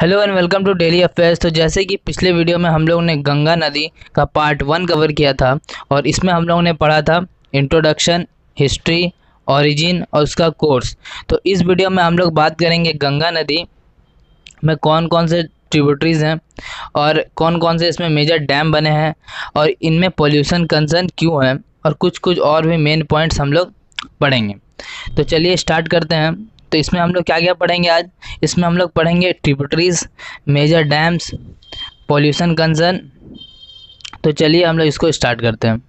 Hello and welcome to daily affairs. तो जैसे कि पिछले वीडियो में हम लोग ने गंगा नदी का पार्ट 1 कवर किया था और इसमें हम लोगों ने पढ़ा था इंट्रोडक्शन, हिस्ट्री, ओरिजिन और उसका कोर्स। तो इस वीडियो में हम लोग बात करेंगे गंगा नदी में कौन कौन से ट्रिब्यूटरीज हैं और कौन कौन से इसमें मेजर डैम बने हैं और इनमें पोल्यूशन कंसर्न क्यों है और कुछ कुछ और भी मेन पॉइंट्स हम लोग पढ़ेंगे। तो चलिए स्टार्ट करते हैं। तो इसमें हम लोग क्या क्या पढ़ेंगे आज? इसमें हम लोग पढ़ेंगे tributaries, major dams, pollution concern. तो चलिए हम लोग इसको स्टार्ट करते हैं।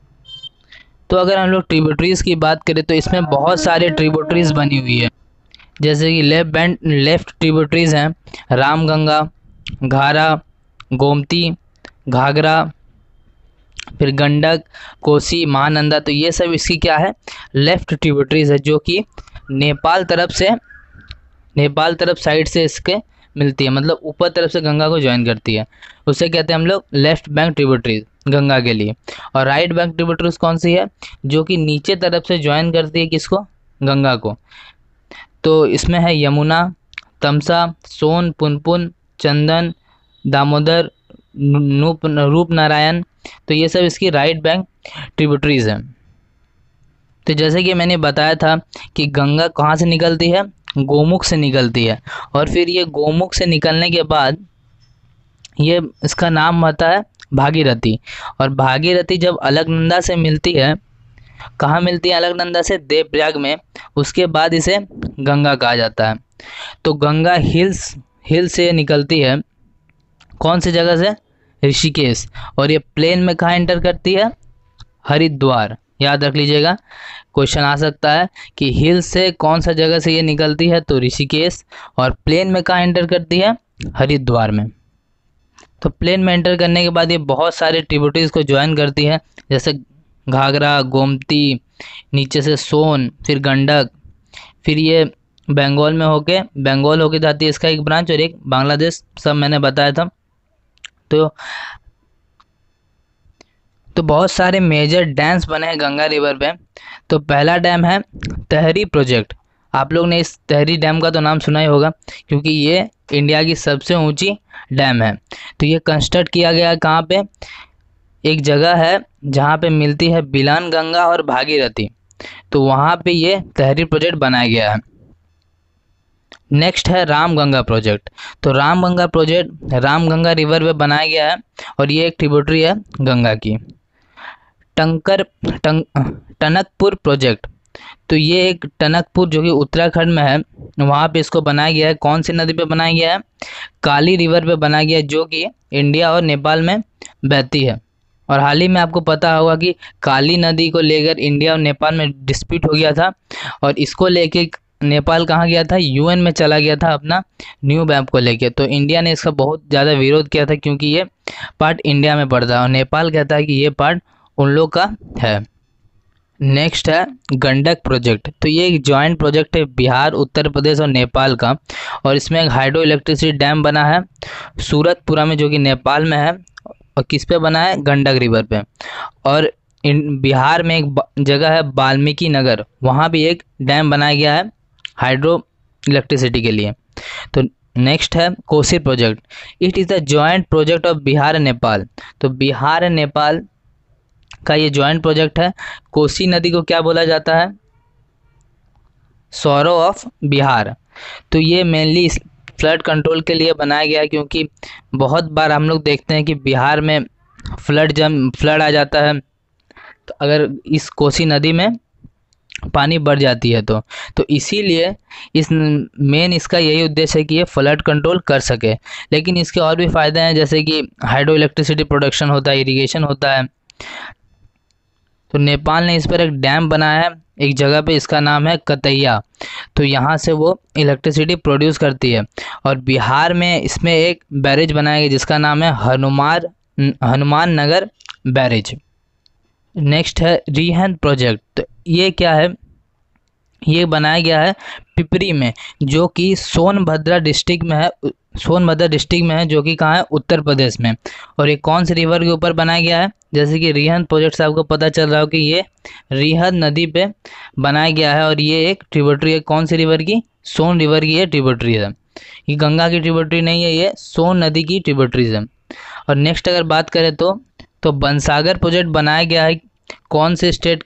तो अगर हम लोग ट्रिब्यूटरीज की बात करें तो इसमें बहुत सारे ट्रिब्यूटरीज बनी हुई है, जैसे कि लेफ्ट ट्रिब्यूटरीज हैं रामगंगा, घारा, गोमती, घाघरा, फिर गंडक, कोसी, महानंदा। तो ये सब इसकी क्या है? लेफ्ट ट्रिब्यूटरीज है, जो कि नेपाल तरफ साइड से इसके मिलती है, मतलब ऊपर तरफ से गंगा को ज्वाइन करती है। उसे कहते हैं हम लोग लेफ्ट बैंक ट्रिब्यूटरीज गंगा के लिए। और राइट बैंक ट्रिब्यूटरीज कौन सी है? जो कि नीचे तरफ से ज्वाइन करती है किसको? गंगा को। तो इसमें है यमुना, तमसा, सोन, पुनपुन, चंदन, दामोदर, रूपनारायण। तो ये सब इसकी राइट बैंक ट्रिब्यूटरीज हैं। तो जैसे कि मैंने बताया था कि गंगा कहाँ से निकलती है? गोमुख से निकलती है। और फिर ये गोमुख से निकलने के बाद ये इसका नाम होता है भागीरथी। और भागीरथी जब अलकनंदा से मिलती है, कहाँ मिलती है? अलकनंदा से देवप्रयाग में। उसके बाद इसे गंगा कहा जाता है। तो गंगा हिल से निकलती है, कौन सी जगह से? ऋषिकेश। और ये प्लेन में कहाँ एंटर करती है? हरिद्वार। याद रख लीजिएगा, क्वेश्चन आ सकता है कि हिल से कौन सा जगह से ये निकलती है? तो ऋषिकेश। और प्लेन में कहाँ एंटर करती है? हरिद्वार में। तो प्लेन में एंटर करने के बाद ये बहुत सारे ट्रिब्यूटरीज को ज्वाइन करती है, जैसे घाघरा, गोमती, नीचे से सोन, फिर गंडक, फिर ये बंगाल होके जाती है इसका एक ब्रांच, और एक बांग्लादेश। सब मैंने बताया था। तो बहुत सारे मेजर डैम्स बने हैं गंगा रिवर पे। तो पहला डैम है तहरी प्रोजेक्ट। आप लोग ने इस तहरी डैम का तो नाम सुना ही होगा, क्योंकि ये इंडिया की सबसे ऊंची डैम है। तो ये कंस्ट्रक्ट किया गया कहाँ पे? एक जगह है जहाँ पे मिलती है बिलान गंगा और भागीरथी, तो वहाँ पे ये तहरी प्रोजेक्ट बनाया गया है। नेक्स्ट है रामगंगा प्रोजेक्ट। तो रामगंगा प्रोजेक्ट रामगंगा रिवर पे बनाया गया है और ये एक ट्रिब्यूटरी है गंगा की। टनकपुर प्रोजेक्ट। तो ये एक टनकपुर जो कि उत्तराखंड में है, वहाँ पे इसको बनाया गया है। कौन सी नदी पे बनाया गया है? काली रिवर पे बनाया गया है, जो कि इंडिया और नेपाल में बहती है। और हाल ही में आपको पता होगा कि काली नदी को लेकर इंडिया और नेपाल में डिस्प्यूट हो गया था, और इसको लेके नेपाल कहाँ गया था? यूएन में चला गया था अपना न्यू मैप को लेके। तो इंडिया ने इसका बहुत ज़्यादा विरोध किया था, क्योंकि ये पार्ट इंडिया में पड़ता है और नेपाल कहता है कि ये पार्ट उन लोग का है। नेक्स्ट है गंडक प्रोजेक्ट। तो ये एक जॉइंट प्रोजेक्ट है बिहार, उत्तर प्रदेश और नेपाल का, और इसमें एक हाइड्रो इलेक्ट्रिसिटी डैम बना है सूरतपुरा में, जो कि नेपाल में है। और किस पे बना है? गंडक रिवर पे। और बिहार में एक जगह है वाल्मीकि नगर, वहाँ भी एक डैम बनाया गया है हाइड्रो इलेक्ट्रिसिटी के लिए। तो नेक्स्ट है Kosi project. It is the joint project of Bihar and Nepal. तो बिहार एंड नेपाल का ये जॉइंट प्रोजेक्ट है। कोसी नदी को क्या बोला जाता है? Sorrow of Bihar. तो ये मेनली फ्लड कंट्रोल के लिए बनाया गया है, क्योंकि बहुत बार हम लोग देखते हैं कि बिहार में फ्लड आ जाता है, तो अगर इस कोसी नदी में पानी बढ़ जाती है तो इसीलिए इसका यही उद्देश्य है कि ये फ्लड कंट्रोल कर सके। लेकिन इसके और भी फ़ायदे हैं, जैसे कि हाइड्रो इलेक्ट्रिसिटी प्रोडक्शन होता है, इरिगेशन होता है। तो नेपाल ने इस पर एक डैम बनाया है एक जगह पे, इसका नाम है कतैया। तो यहाँ से वो इलेक्ट्रिसिटी प्रोड्यूस करती है। और बिहार में इसमें एक बैरेज बनाया गया जिसका नाम है हनुमान नगर बैरेज। नेक्स्ट है रिहंद प्रोजेक्ट। तो ये क्या है? ये बनाया गया है पिपरी में, जो कि सोनभद्र डिस्ट्रिक्ट में है, जो कि कहाँ है? उत्तर प्रदेश में। और ये कौन सी रिवर के ऊपर बनाया गया है? जैसे कि रिहंद प्रोजेक्ट से आपको पता चल रहा हो कि ये रिहंद नदी पे बनाया गया है, और ये एक ट्रिब्यूटरी है। कौन सी रिवर की? सोन रिवर की ये ट्रिब्यूटरी है। ये गंगा की ट्रिब्यूटरी नहीं है, ये सोन नदी की ट्रिब्यूटरीज है। और नेक्स्ट अगर बात करें तो बनसागर प्रोजेक्ट बनाया गया है कौन से स्टेट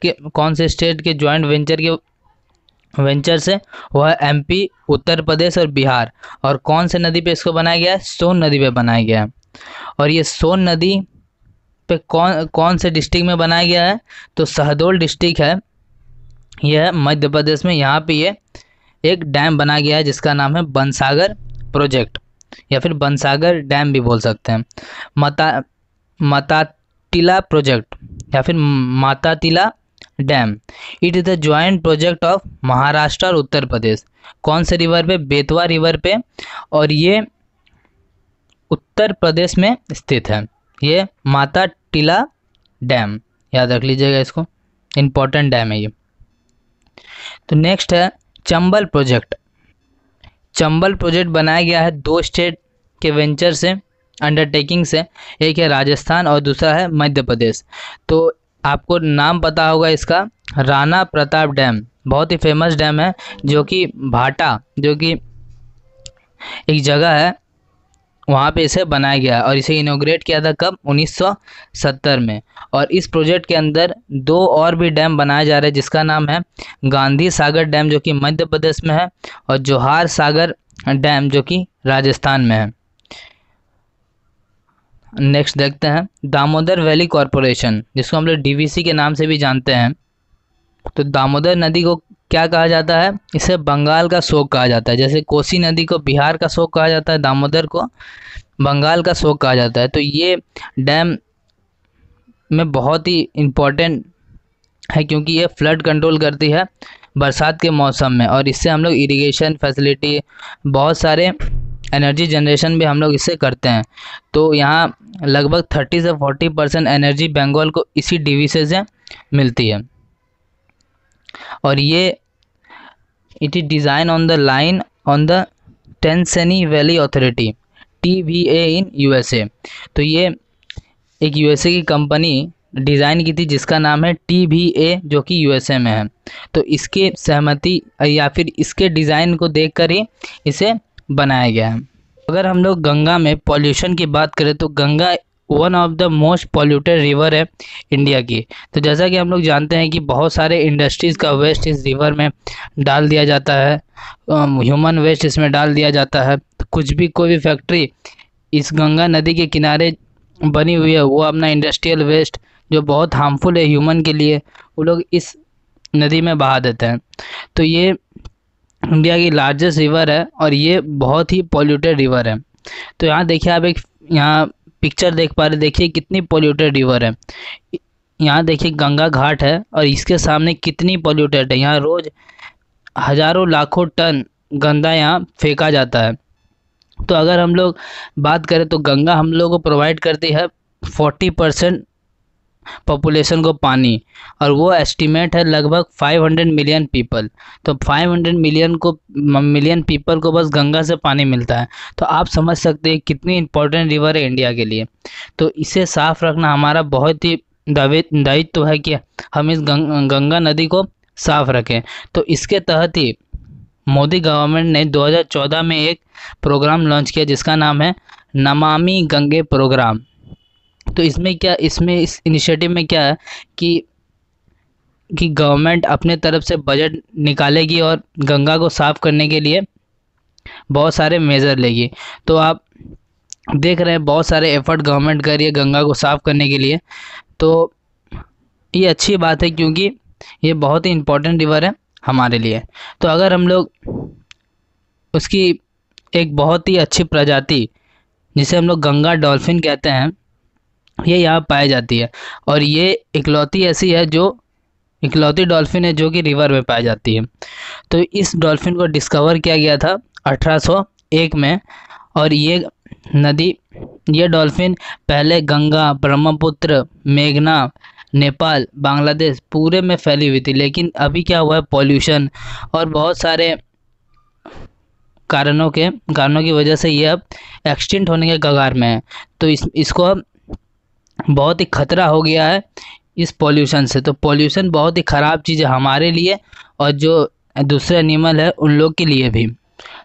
के जॉइंट वेंचर से, वह एमपी, उत्तर प्रदेश और बिहार। और कौन से नदी पे इसको बनाया गया है, सोन नदी पे बनाया गया है। और ये सोन नदी पे कौन से डिस्ट्रिक्ट में बनाया गया है, तो शहडोल डिस्ट्रिक्ट है, यह है मध्य प्रदेश में। यहाँ पे ये एक डैम बनाया गया है जिसका नाम है बनसागर प्रोजेक्ट या फिर बनसागर डैम भी बोल सकते हैं। मातातिला प्रोजेक्ट या फिर Matatila dam, it is the joint project of Maharashtra और उत्तर प्रदेश। कौन से रिवर पे, बेतवा रिवर पे, और ये उत्तर प्रदेश में स्थित है। ये मातातिला डैम, याद रख लीजिएगा इसको, इम्पोर्टेंट डैम है ये। तो नेक्स्ट है चंबल प्रोजेक्ट। चंबल प्रोजेक्ट बनाया गया है 2 स्टेट के वेंचर से, अंडरटेकिंग से, एक है राजस्थान और दूसरा है मध्य प्रदेश। तो आपको नाम पता होगा इसका, राणा प्रताप डैम, बहुत ही फेमस डैम है, जो कि भाटा, जो कि एक जगह है, वहाँ पे इसे बनाया गया और इसे इनोग्रेट किया था कब, 1970 में। और इस प्रोजेक्ट के अंदर 2 और भी डैम बनाया जा रहा है जिसका नाम है गांधी सागर डैम, जो कि मध्य प्रदेश में है, और जोहार सागर डैम, जो कि राजस्थान में है। नेक्स्ट देखते हैं दामोदर वैली कॉरपोरेशन, जिसको हम लोग डीवीसी के नाम से भी जानते हैं। तो दामोदर नदी को क्या कहा जाता है, इसे बंगाल का शोक कहा जाता है। जैसे कोसी नदी को बिहार का शोक कहा जाता है, दामोदर को बंगाल का शोक कहा जाता है। तो ये डैम में बहुत ही इम्पोर्टेंट है क्योंकि ये फ्लड कंट्रोल करती है बरसात के मौसम में, और इससे हम लोग इरिगेशन फैसिलिटी, बहुत सारे एनर्जी जनरेशन भी हम लोग इससे करते हैं। तो यहाँ लगभग 30 से 40% एनर्जी बंगाल को इसी डीवीसी से मिलती है। और ये it is design on the line on the Tennessee valley authority, TVA इन USA। तो ये एक USA की कंपनी डिज़ाइन की थी जिसका नाम है TVA, जो कि USA में है। तो इसके सहमति या फिर इसके डिज़ाइन को देखकर ही इसे बनाया गया है। अगर हम लोग गंगा में पॉल्यूशन की बात करें तो Ganga one of the most polluted river है इंडिया की। तो जैसा कि हम लोग जानते हैं कि बहुत सारे इंडस्ट्रीज़ का वेस्ट इस रिवर में डाल दिया जाता है, ह्यूमन वेस्ट इसमें डाल दिया जाता है। तो कुछ भी, कोई भी फैक्ट्री इस गंगा नदी के किनारे बनी हुई है, वो अपना इंडस्ट्रियल वेस्ट जो बहुत हार्मफुल है ह्यूमन के लिए, वो लोग इस नदी में बहा देते हैं। तो ये इंडिया की लार्जेस्ट रिवर है और ये बहुत ही पॉल्यूटेड रिवर है। तो यहाँ देखिए, आप एक यहाँ पिक्चर देख पा रहे, देखिए कितनी पॉल्यूटेड रिवर है। यहाँ देखिए गंगा घाट है और इसके सामने कितनी पॉल्यूटेड है। यहाँ रोज़ हज़ारों लाखों टन गंदा यहाँ फेंका जाता है। तो अगर हम लोग बात करें तो गंगा हम लोग को प्रोवाइड करती है 40% पॉपुलेशन को पानी, और वो एस्टीमेट है लगभग 500 मिलियन पीपल। तो 500 मिलियन पीपल को बस गंगा से पानी मिलता है। तो आप समझ सकते हैं कितनी इम्पोर्टेंट रिवर है इंडिया के लिए। तो इसे साफ़ रखना हमारा बहुत ही दायित्व है कि हम इस गंगा नदी को साफ़ रखें। तो इसके तहत ही मोदी गवर्नमेंट ने 2014 में एक प्रोग्राम लॉन्च किया जिसका नाम है नमामि गंगे प्रोग्राम। तो इस इनिशिएटिव में क्या है कि गवर्नमेंट अपने तरफ से बजट निकालेगी और गंगा को साफ़ करने के लिए बहुत सारे मेजर लेगी। तो आप देख रहे हैं बहुत सारे एफर्ट गवर्नमेंट कर रही है गंगा को साफ़ करने के लिए। तो ये अच्छी बात है क्योंकि ये बहुत ही इम्पोर्टेंट रिवर है हमारे लिए। तो अगर हम लोग उसकी एक बहुत ही अच्छी प्रजाति जिसे हम लोग गंगा डॉल्फिन कहते हैं, ये यहाँ पाई जाती है, और ये इकलौती डॉल्फिन है जो कि रिवर में पाई जाती है। तो इस डॉल्फिन को डिस्कवर किया गया था 1801 में, और ये डॉल्फिन पहले गंगा, ब्रह्मपुत्र, मेघना, नेपाल, बांग्लादेश पूरे में फैली हुई थी। लेकिन अभी क्या हुआ है, पॉल्यूशन और बहुत सारे कारणों की वजह से ये अब एक्सटिंक्ट होने के कगार में है। तो इसको अब बहुत ही खतरा हो गया है इस पॉल्यूशन से। तो पॉल्यूशन बहुत ही ख़राब चीज़ है हमारे लिए और जो दूसरे एनिमल है उन लोग के लिए भी।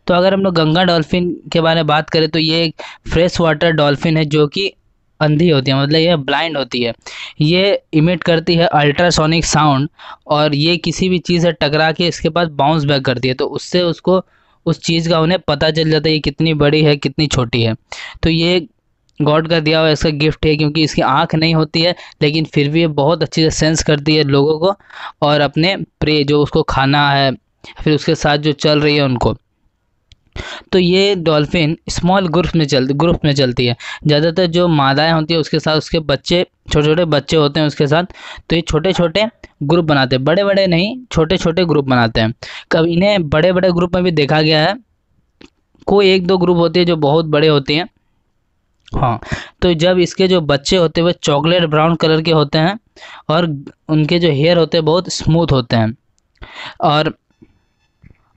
तो अगर हम लोग गंगा डॉल्फिन के बारे में बात करें तो ये एक फ्रेश वाटर डॉल्फिन है जो कि अंधी होती है, मतलब ये ब्लाइंड होती है। ये इमिट करती है अल्ट्रासोनिक साउंड और ये किसी भी चीज़ से टकरा के इसके पास बाउंस बैक करती है, तो उससे उसको उस चीज़ का उन्हें पता चल जाता है ये कितनी बड़ी है कितनी छोटी है। तो ये गॉड का दिया हुआ इसका गिफ्ट है, क्योंकि इसकी आँख नहीं होती है लेकिन फिर भी ये बहुत अच्छी से सेंस करती है लोगों को और अपने प्रे जो उसको खाना है फिर उसके साथ जो चल रही है उनको। तो ये डॉल्फिन स्मॉल ग्रुप में चलती है। ज़्यादातर जो मादाएं होती है उसके साथ उसके बच्चे, छोटे छोटे बच्चे होते हैं उसके साथ। तो ये छोटे छोटे ग्रुप बनाते हैं, बड़े बड़े नहीं, छोटे छोटे ग्रुप बनाते हैं। कभी इन्हें बड़े बड़े ग्रुप में भी देखा गया है, कोई एक दो ग्रुप होते हैं जो बहुत बड़े होते हैं। हाँ, तो जब इसके जो बच्चे होते हैं वो चॉकलेट ब्राउन कलर के होते हैं और उनके जो हेयर होते हैं बहुत स्मूथ होते हैं।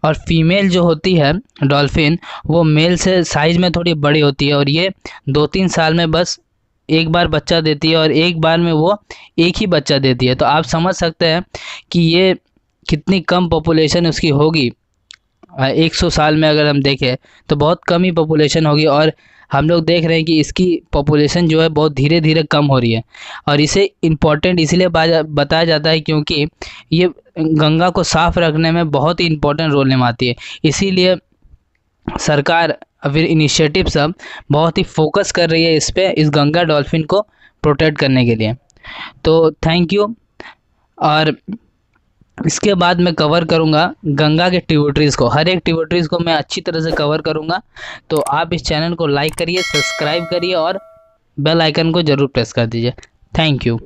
और फीमेल जो होती है डॉल्फिन वो मेल से साइज में थोड़ी बड़ी होती है और ये 2-3 साल में बस एक बार बच्चा देती है और एक बार में वो एक ही बच्चा देती है। तो आप समझ सकते हैं कि ये कितनी कम पॉपुलेशन उसकी होगी। 100 साल में अगर हम देखें तो बहुत कम ही पॉपुलेशन होगी और हम लोग देख रहे हैं कि इसकी पॉपुलेशन जो है बहुत धीरे धीरे कम हो रही है। और इसे इम्पोर्टेंट इसलिए बताया जाता है क्योंकि ये गंगा को साफ रखने में बहुत ही इम्पोर्टेंट रोल निभाती है। इसीलिए सरकार फिर इनिशिएटिव सब बहुत ही फोकस कर रही है इस पे, इस गंगा डॉल्फिन को प्रोटेक्ट करने के लिए। तो थैंक यू। और इसके बाद मैं कवर करूंगा गंगा के ट्रिब्यूटरीज़ को, हर एक ट्रिब्यूटरीज़ को मैं अच्छी तरह से कवर करूंगा। तो आप इस चैनल को लाइक करिए, सब्सक्राइब करिए और बेल आइकन को ज़रूर प्रेस कर दीजिए। Thank you.